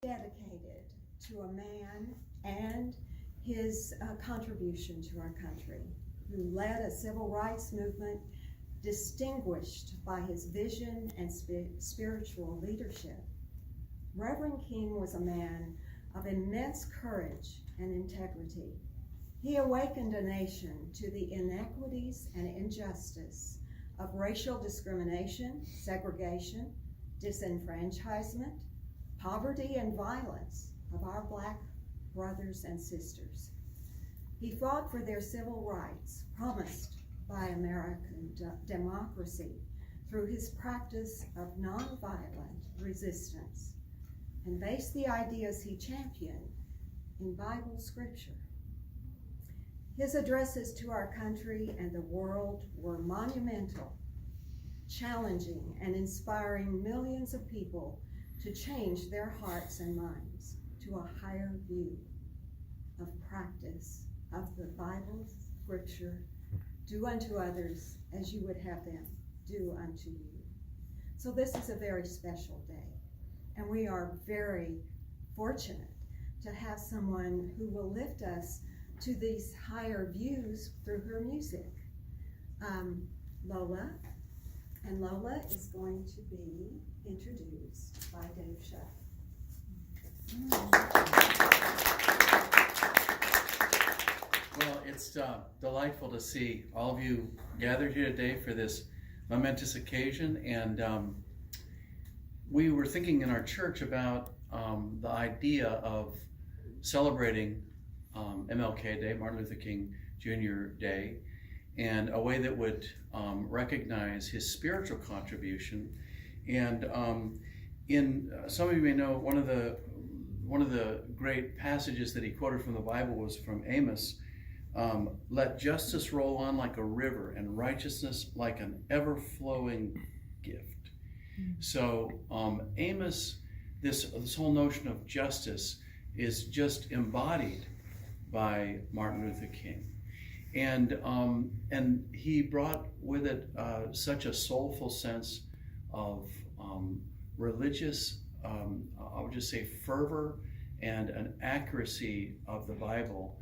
dedicated to a man and his contribution to our country, who led a civil rights movement distinguished by his vision and spiritual leadership. Reverend King was a man of immense courage and integrity. He awakened a nation to the inequities and injustice of racial discrimination, segregation, disenfranchisement, poverty, and violence of our Black brothers and sisters. He fought for their civil rights promised by American democracy through his practice of nonviolent resistance, and based the ideas he championed in Bible scripture. His addresses to our country and the world were monumental, challenging and inspiring millions of people to change their hearts and minds to a higher view of practice of the Bible scripture. Do unto others as you would have them do unto you. So this is a very special day, and we are very fortunate to have someone who will lift us to these higher views through her music. Lola, and Lola is going to be introduced by Dave Shutt. Well, it's delightful to see all of you gathered here today for this momentous occasion, and we were thinking in our church about the idea of celebrating MLK Day, Martin Luther King Jr. Day, and a way that would recognize his spiritual contribution. And in some of you may know, one of the great passages that he quoted from the Bible was from Amos. Let justice roll on like a river and righteousness like an ever-flowing gift. So Amos, this whole notion of justice is just embodied by Martin Luther King. And he brought with it such a soulful sense of religious, I would just say fervor and an accuracy of the Bible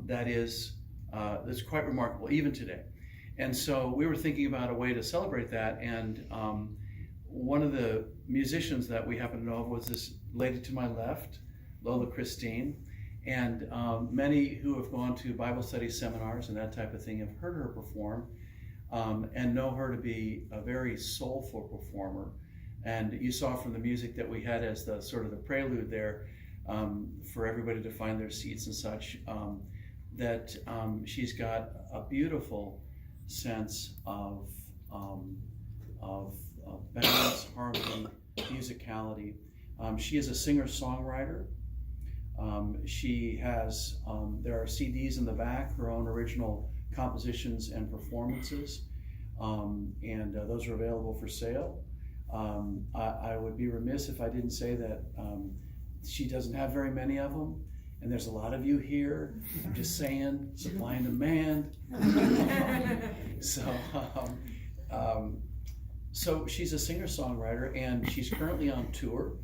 that's quite remarkable even today. And so we were thinking about a way to celebrate that, and one of the musicians that we happen to know of was this lady to my left, Lola Christine, and many who have gone to Bible study seminars and that type of thing have heard her perform and know her to be a very soulful performer. And you saw from the music that we had as the sort of the prelude there for everybody to find their seats and such, that she's got a beautiful sense of balance, harmony, musicality. She is a singer-songwriter. She has, there are CDs in the back, her own original compositions and performances, and those are available for sale. I would be remiss if I didn't say that she doesn't have very many of them, and there's a lot of you here. I'm just saying, supply and demand. So she's a singer-songwriter, and she's currently on tour.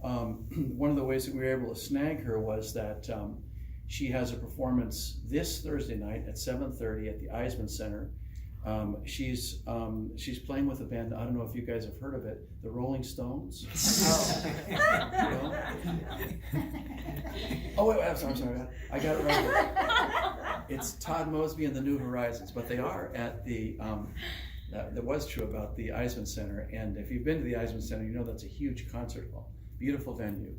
One of the ways that we were able to snag her was that she has a performance this Thursday night at 7:30 at the Eisman Center. She's playing with a band. I don't know if you guys have heard of it, the Rolling Stones. Oh wait, I'm sorry, I got it right. It's Todd Mosby and the New Horizons, but they are at the. That was true about the Eisman Center, and if you've been to the Eisman Center, you know that's a huge concert hall, beautiful venue,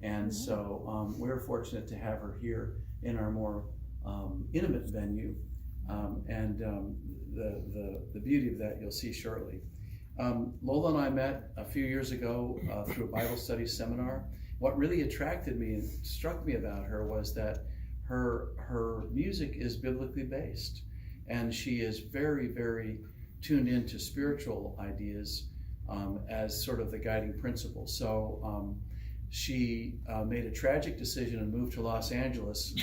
and so we're fortunate to have her here in our more intimate venue, and the beauty of that you'll see shortly. Lola and I met a few years ago through a Bible study seminar. What really attracted me and struck me about her was that her music is biblically based, and she is very, very tuned into spiritual ideas as sort of the guiding principle. So she made a tragic decision and moved to Los Angeles.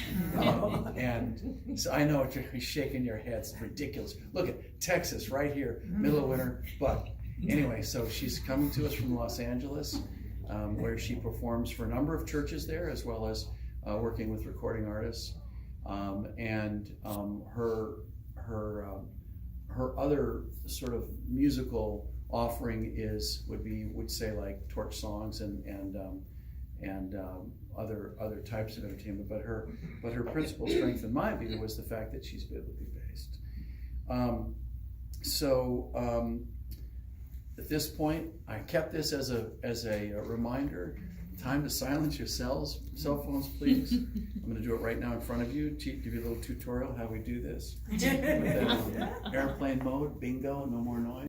And so I know you're shaking your head, it's ridiculous. Look at Texas right here, middle of winter. But anyway, so she's coming to us from Los Angeles. where she performs for a number of churches there, as well as working with recording artists. Her other sort of musical offering would say like torch songs and other types of entertainment. But her principal strength, in my view, was the fact that she's biblically based. At this point, I kept this as a reminder. Time to silence your cell phones, please. I'm going to do it right now in front of you. Give you a little tutorial how we do this. With airplane mode, bingo, no more noise.